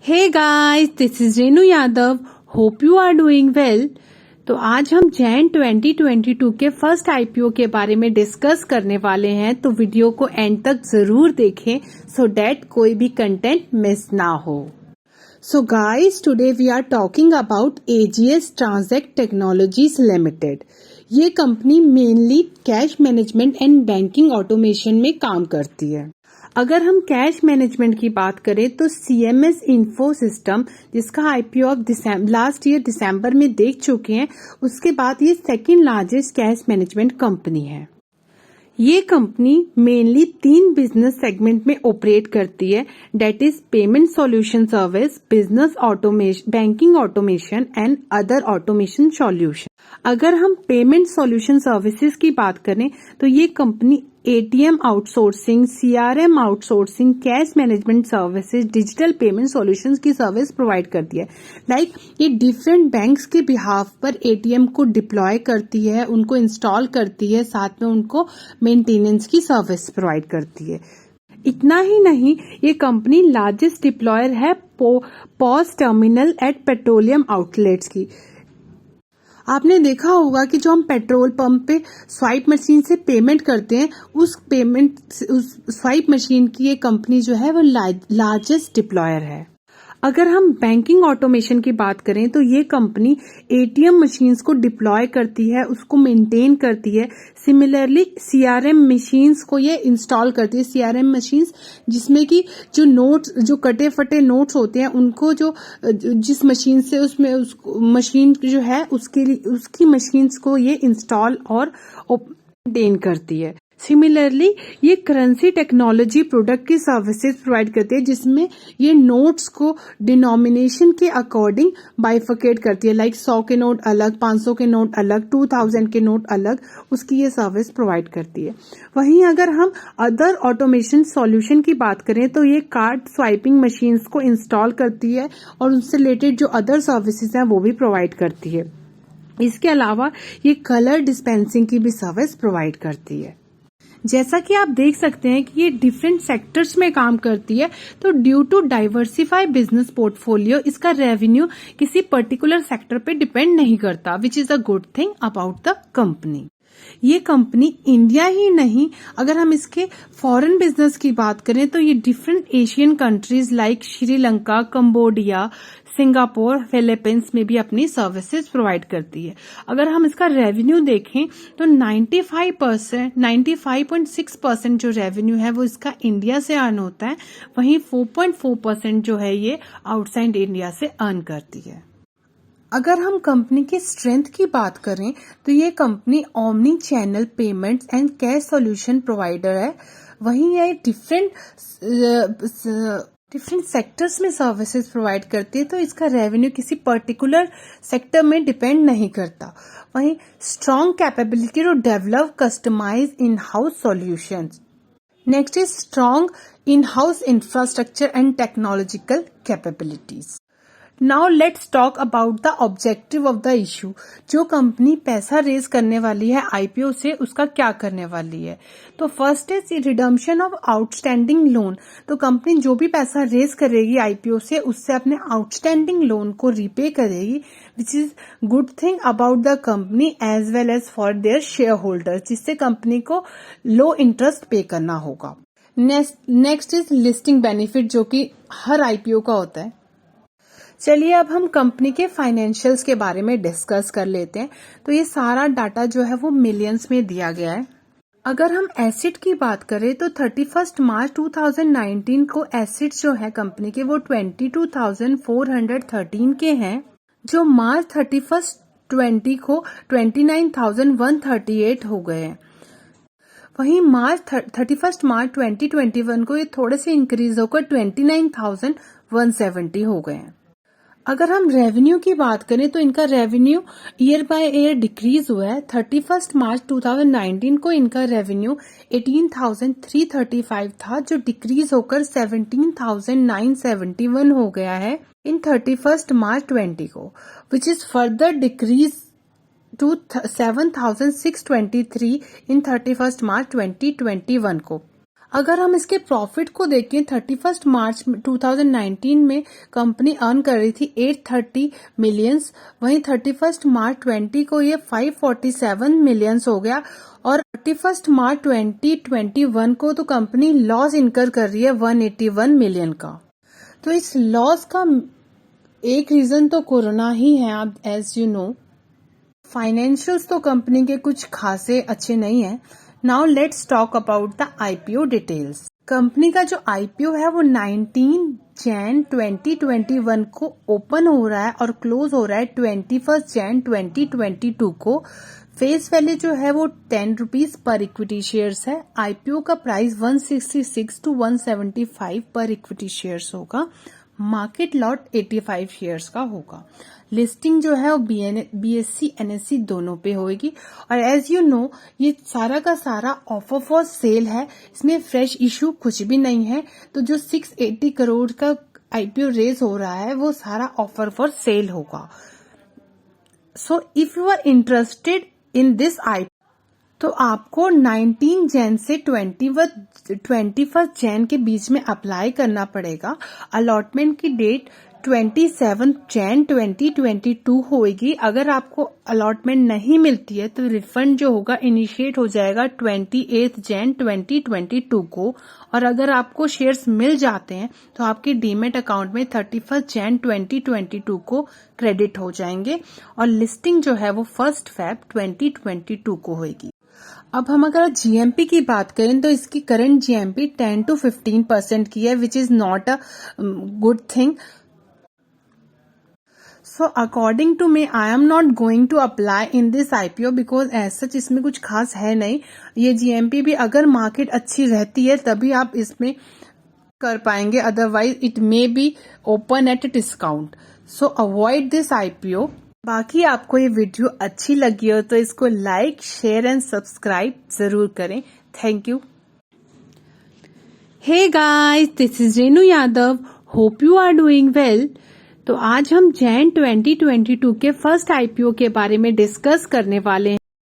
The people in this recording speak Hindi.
Hey guys, this is Renu Yadav. Hope you are doing well. तो आज हम जैन 2022 के फर्स्ट आईपीओ के बारे में डिस्कस करने वाले हैं, तो वीडियो को एंड तक जरूर देखें सो डैट कोई भी कंटेंट मिस ना हो। So guys, today we are talking about AGS Transact Technologies Limited. ये company mainly cash management and banking automation में काम करती है। अगर हम कैश मैनेजमेंट की बात करें तो सीएमएस इन्फो सिस्टम, जिसका आईपीओ आप लास्ट ईयर दिसंबर में देख चुके हैं, उसके बाद ये second largest cash management company है। ये कंपनी मेनली 3 बिजनेस सेगमेंट में ऑपरेट करती है, that is payment solution service, business automation, banking automation and other automation solution. अगर हम पेमेंट सॉल्यूशन सर्विसेज की बात करें तो ये company ATM outsourcing, CRM outsourcing, cash management services, digital payment solutions की सर्विस प्रोवाइड करती है। लाइक ये डिफरेंट बैंक्स के बिहाफ पर एटीएम को डिप्लॉय करती है, उनको इंस्टॉल करती है, साथ में उनको मेंटेनेंस की सर्विस प्रोवाइड करती है। इतना ही नहीं, ये कंपनी लार्जेस्ट डिप्लॉयर है POS terminal at petroleum outlets की। आपने देखा होगा कि जो हम पेट्रोल पंप पे स्वाइप मशीन से पेमेंट करते हैं, उस स्वाइप मशीन की ये कंपनी जो है वो लार्जेस्ट डिप्लॉयर है। अगर हम बैंकिंग ऑटोमेशन की बात करें तो ये कंपनी एटीएम मशीन्स को डिप्लॉय करती है, उसको मेंटेन करती है। सिमिलरली सीआरएम मशीन्स को ये इंस्टॉल करती है। सीआरएम मशीन्स जिसमें कि जो नोट्स, जो कटे फटे नोट्स होते हैं, उनको जो जिस मशीन से उसमें उस मशीन जो है उसकी मशीन्स को ये इंस्टॉल और मेंटेन करती है। सिमिलरली ये करेंसी टेक्नोलॉजी प्रोडक्ट की सर्विसेज प्रोवाइड करती है, जिसमें ये नोट्स को डिनोमिनेशन के अकॉर्डिंग बाइफिकेट करती है। लाइक 100 के नोट अलग, 500 के नोट अलग, 2000 के नोट अलग, उसकी ये सर्विस प्रोवाइड करती है। वहीं अगर हम अदर ऑटोमेशन सॉल्यूशन की बात करें तो ये कार्ड स्वाइपिंग मशीन्स को इंस्टॉल करती है और उनसे रिलेटेड जो अदर सर्विसेज हैं वो भी प्रोवाइड करती है। इसके अलावा ये कलर डिस्पेंसिंग की भी सर्विस प्रोवाइड करती है। जैसा कि आप देख सकते हैं कि ये डिफरेंट सेक्टर्स में काम करती है, तो due to diversify business portfolio इसका रेवेन्यू किसी पर्टिकुलर सेक्टर पे डिपेंड नहीं करता, which is a good thing about the company. ये कंपनी इंडिया ही नहीं, अगर हम इसके फॉरेन बिजनेस की बात करें तो ये different Asian countries like Sri Lanka, Cambodia, Singapore, Philippines में भी अपनी सर्विसेज प्रोवाइड करती है। अगर हम इसका रेवेन्यू देखें तो 95.6% जो रेवेन्यू है वो इसका इंडिया से अर्न होता है, वहीं 4.4% जो है ये आउटसाइड इंडिया से अर्न करती है। अगर हम कंपनी की स्ट्रेंथ की बात करें तो ये company omni channel payments and cash solution provider है। वहीं ये डिफरेंट सेक्टर्स में सर्विसेज प्रोवाइड करती है, तो इसका रेवेन्यू किसी पर्टिकुलर सेक्टर में डिपेंड नहीं करता। वहीं strong capability to develop customise in house solutions. Next is strong in house infrastructure and technological capabilities. Now let's talk about the objective of the issue. जो कंपनी पैसा रेज करने वाली है आईपीओ से, उसका क्या करने वाली है? तो first is redemption of outstanding loan. तो कंपनी जो भी पैसा रेज करेगी आईपीओ से, उससे अपने आउटस्टैंडिंग लोन को रीपे करेगी, which is good thing about the company as well as for their shareholders, जिससे कंपनी को लो इंटरेस्ट पे करना होगा। नेक्स्ट इज लिस्टिंग बेनिफिट, जो कि हर आईपीओ का होता है। चलिए अब हम कंपनी के फाइनेंशियल्स के बारे में डिस्कस कर लेते हैं। तो ये सारा डाटा जो है वो मिलियंस में दिया गया है। अगर हम एसेट की बात करें तो 31 मार्च 2019 को एसेट्स जो है कंपनी के वो 22,413 के हैं, जो मार्च 31 20 को 29,138 हो गए हैं। वहीं 31 मार्च 2021 को ये थोड़े से इंक्रीज होकर 29,170 हो गए हैं। अगर हम रेवेन्यू की बात करें तो इनका revenue year by year decrease हुआ है। 31 मार्च 2019 को इनका रेवेन्यू 18,335 था, जो डिक्रीज होकर 17,971 हो गया है इन 31 मार्च 20 को, which is further decrease to 7,623 in 31 मार्च 2021 को। अगर हम इसके प्रॉफिट को देखें 31 मार्च 2019 में कंपनी अर्न कर रही थी 830 मिलियंस, वहीं 31 मार्च 20 को ये 547 मिलियंस हो गया और 31 मार्च 2021 को तो कंपनी लॉस इनकर कर रही है 181 मिलियन का। तो इस लॉस का एक रीजन तो कोरोना ही है। आप एज यू नो फाइनेंशियल्स तो कंपनी के कुछ खासे अच्छे नहीं है। Now let's talk about the IPO details. Company का जो आईपीओ है वो 19 जैन 2021 को ओपन हो रहा है और क्लोज हो रहा है 21 जैन 2022 को। फेस वैल्यू जो है वो 10 रुपीज पर इक्विटी शेयर्स है। आईपीओ का प्राइस 166 टू 175 पर इक्विटी शेयर्स होगा। मार्केट लॉट 85 शेयर्स का होगा। लिस्टिंग जो है वो बीएससी एनएससी दोनों पे होगी और एज यू नो ये सारा का सारा ऑफर फॉर सेल है, इसमें फ्रेश इशू कुछ भी नहीं है। तो जो 680 करोड़ का आईपीओ रेज हो रहा है वो सारा ऑफर फॉर सेल होगा। So if you are interested in this IPO तो आपको 19 जैन से 21 जैन के बीच में अप्लाई करना पड़ेगा। अलॉटमेंट की डेट 27 जैन 2022 होगी। अगर आपको अलॉटमेंट नहीं मिलती है तो रिफंड जो होगा इनिशिएट हो जाएगा 28 जैन 2022 को और अगर आपको शेयर्स मिल जाते हैं तो आपके डीमेट अकाउंट में 31 जैन 2022 को क्रेडिट हो जाएंगे और लिस्टिंग जो है वो 1 फेब 2022 को होगी। अब हम अगर जीएमपी की बात करें तो इसकी करंट जीएमपी 10 to 15% की है, which is not a good thing. So according to me I am not going to apply in this IPO because as such इसमें कुछ खास है नहीं। ये जीएमपी भी अगर मार्केट अच्छी रहती है तभी आप इसमें कर पाएंगे, otherwise it may be open at discount. So avoid this IPO. बाकी आपको ये वीडियो अच्छी लगी हो तो इसको लाइक शेयर एंड सब्सक्राइब जरूर करें। Thank you. Hey guys, this is Renu Yadav. Hope you are doing well. तो आज हम जैन 2022 के फर्स्ट आईपीओ के बारे में डिस्कस करने वाले